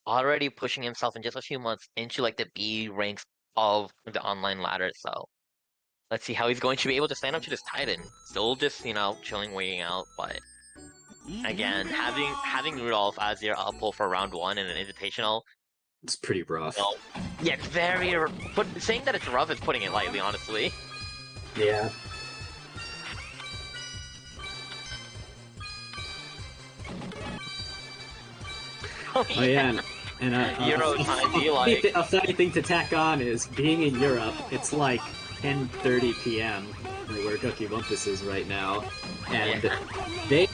already pushing himself in just a few months into like the B ranks of the online ladder. So let's see how he's going to be able to stand up to this Titan. Still just, chilling, waiting out, but again, having Rudolph as your pull for round one in an invitational, It's pretty rough. well, yeah, but saying that it's rough is putting it lightly, honestly. Yeah. Oh yeah, and Euro time, be like... a funny thing to tack on is being in Europe. It's like 10:30 p.m. where Guckiwummpus is right now, and they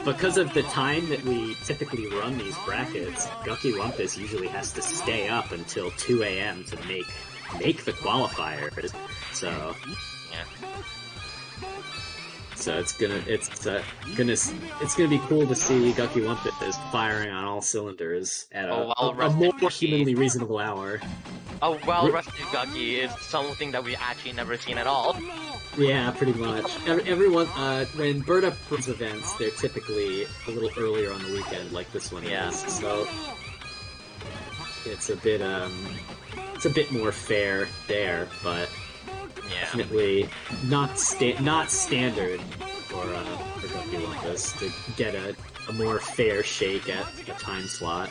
because of the time that we typically run these brackets, Guckiwummpus usually has to stay up until 2 a.m. to make the qualifiers. So yeah. So it's gonna be cool to see Guckiwummpus firing on all cylinders at a more humanly reasonable hour. A well-rested Gucky is something that we actually never seen at all. Yeah, pretty much. Everyone, when Berta runs events, they're typically a little earlier on the weekend, like this one is. So it's a bit more fair there, but. Definitely not standard for Guckiwummpus to get a more fair shake at a time slot.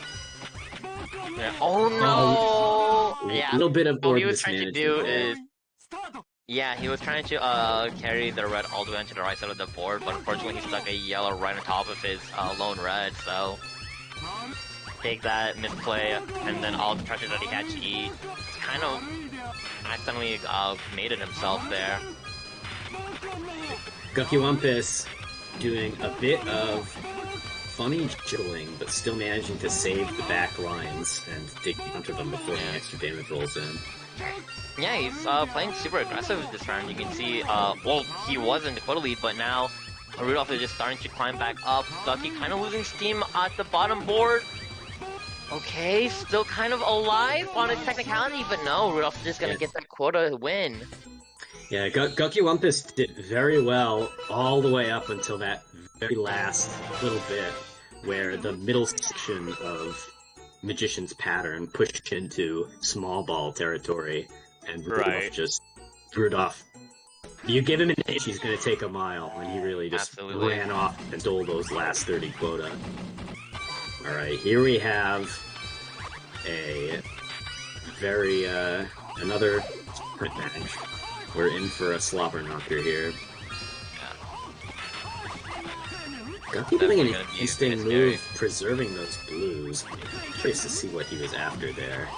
Yeah. Oh no! A little bit of board what he was trying to do there. is, he was trying to carry the red all the way onto the right side of the board, but unfortunately he stuck a yellow right on top of his lone red. So take that misplay, and then all the pressure that he had to eat, kind of accidentally made it himself there. Guckiwummpus doing a bit of funny jiggling, but still managing to save the back lines and dig onto them before the extra damage rolls in. Yeah, he's playing super aggressive this round. You can see, he was in the quarter lead, but now Rudolph is just starting to climb back up. Gucky kind of losing steam at the bottom board. Okay, still kind of alive on a technicality, but no, Rudolph's just gonna get that quota win. Yeah, Guckiwummpus did very well all the way up until that very last little bit, where the middle section of Magician's Pattern pushed into small ball territory, and Rudolph, you give him an inch, he's gonna take a mile, and he really just ran off and stole those last 30 quota. Alright, here we have a very, another sprint match. We're in for a slobber knocker here. Gucky doing an interesting move, preserving those blues. I'm curious to see what he was after there.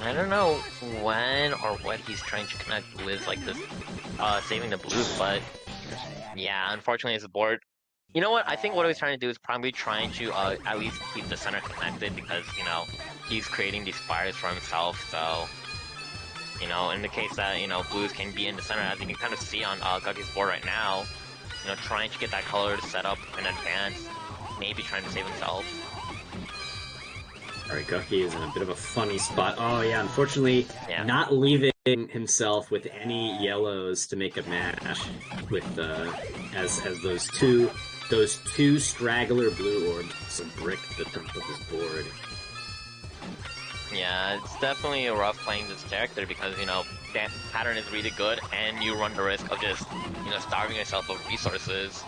I don't know when or what he's trying to connect with, like this, saving the blues, but yeah, unfortunately it's a board. You know what? I think what he's trying to do is probably trying to at least keep the center connected because, he's creating these fires for himself. So, in the case that, blues can be in the center, as you can kind of see on Gucky's board right now, trying to get that color to set up in advance, maybe trying to save himself. Alright, Gucky is in a bit of a funny spot. Oh yeah, unfortunately, not leaving himself with any yellows to make a match with, as those two straggler blue orbs brick the top of his board. Yeah, it's definitely rough playing this character because, that pattern is really good and you run the risk of just, starving yourself of resources.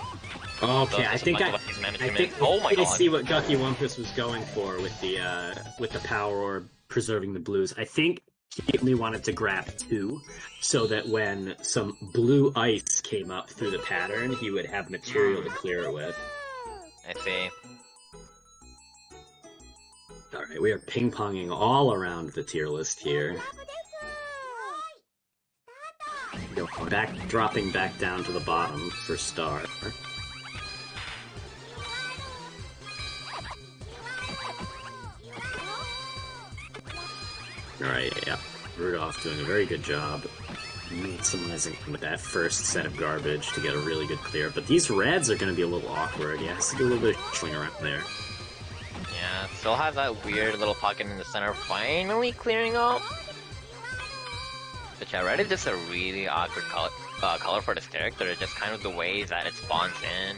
Okay, I think I see what Guckiwummpus was going for with the power orb preserving the blues. I think he only wanted to grab 2, so that when some blue ice came up through the pattern, he would have material to clear it with. I see. Alright, we are ping-ponging all around the tier list here. Dropping back down to the bottom for Star. Alright, yeah. Rudolph doing a very good job maximizing with that first set of garbage to get a really good clear. But these reds are going to be a little awkward. He has to do a little bit of swing around there. Yeah, still has that weird little pocket in the center finally clearing up. But yeah, red is just a really awkward color for this character. Just kind of the way that it spawns in.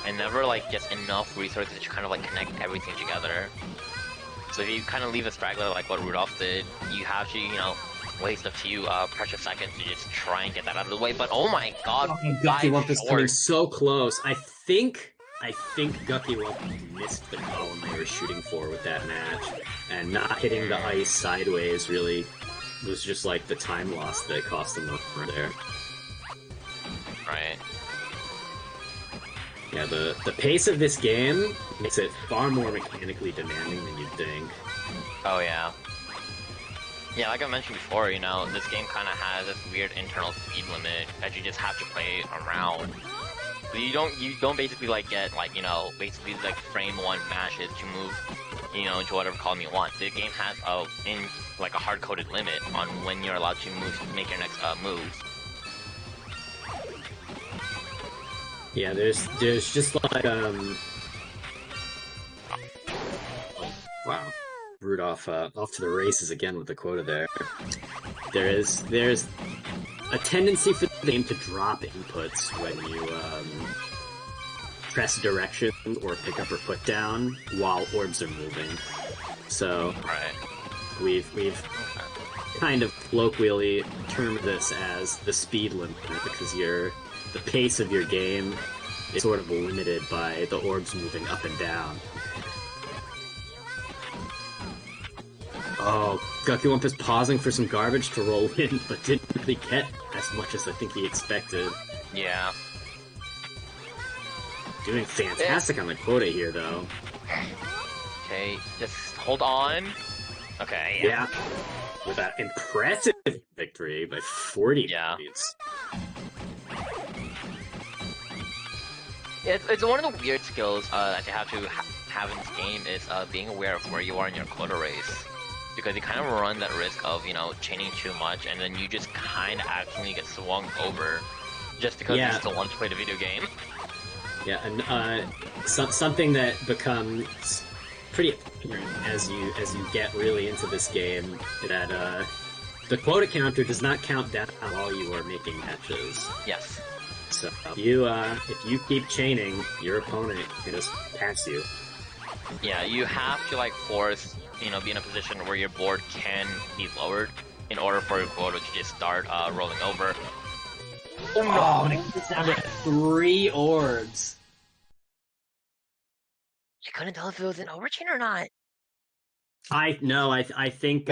and never like just enough resources to kind of like connect everything together. So if you kind of leave a straggler like what Rudolph did, you have to, waste a few precious seconds to just try and get that out of the way. But oh my god, Oh, 5 Guckiwummpus coming short. so close. I think Guckiwump missed the column they were shooting for with that match, and not hitting the ice sideways really was just like the time loss that cost them over there. Right. Yeah, the pace of this game makes it far more mechanically demanding than you'd think. Oh yeah. Yeah, like I mentioned before, this game kind of has this weird internal speed limit that you just have to play around. So you don't basically like get like basically like frame one mashes to move into whatever column you want. The game has like a hard coded limit on when you're allowed to make your next move. Yeah, there's just like wow, Rudolph off to the races again with the quota there. There's a tendency for the game to drop inputs when you press direction or pick up or put down while orbs are moving. So Right. we've kind of colloquially termed this as the speed limit because the pace of your game is sort of limited by the orbs moving up and down. Oh, Guckiwump is pausing for some garbage to roll in, but didn't really get as much as I think he expected. Yeah. Doing fantastic on the quota here, though. Okay, just hold on. Okay, yeah. With that impressive victory by 40 Yeah. points. It's one of the weird skills that you have to have in this game is being aware of where you are in your quota race. Because you kind of run that risk of, chaining too much, and then you just kind of actually get swung over just because you still want to play the video game. Yeah, and something that becomes pretty apparent as you get really into this game that the quota counter does not count down while you are making matches. Yes. So if you keep chaining, your opponent can just pass you. Yeah, you have to like force, be in a position where your board can be lowered in order for your quota to just start rolling over. Oh no! It's down to 3 orbs. You couldn't tell if it was an overchain or not. I think No, I think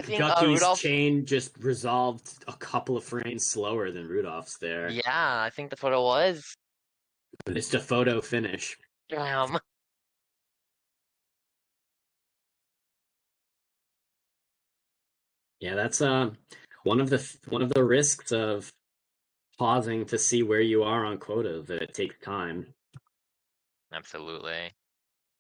Gucky's Rudolph. chain just resolved a couple of frames slower than Rudolph's there. Yeah, I think that's what it was. But it's a photo finish. Damn. Yeah, that's one of the risks of pausing to see where you are on quota, that it takes time. Absolutely.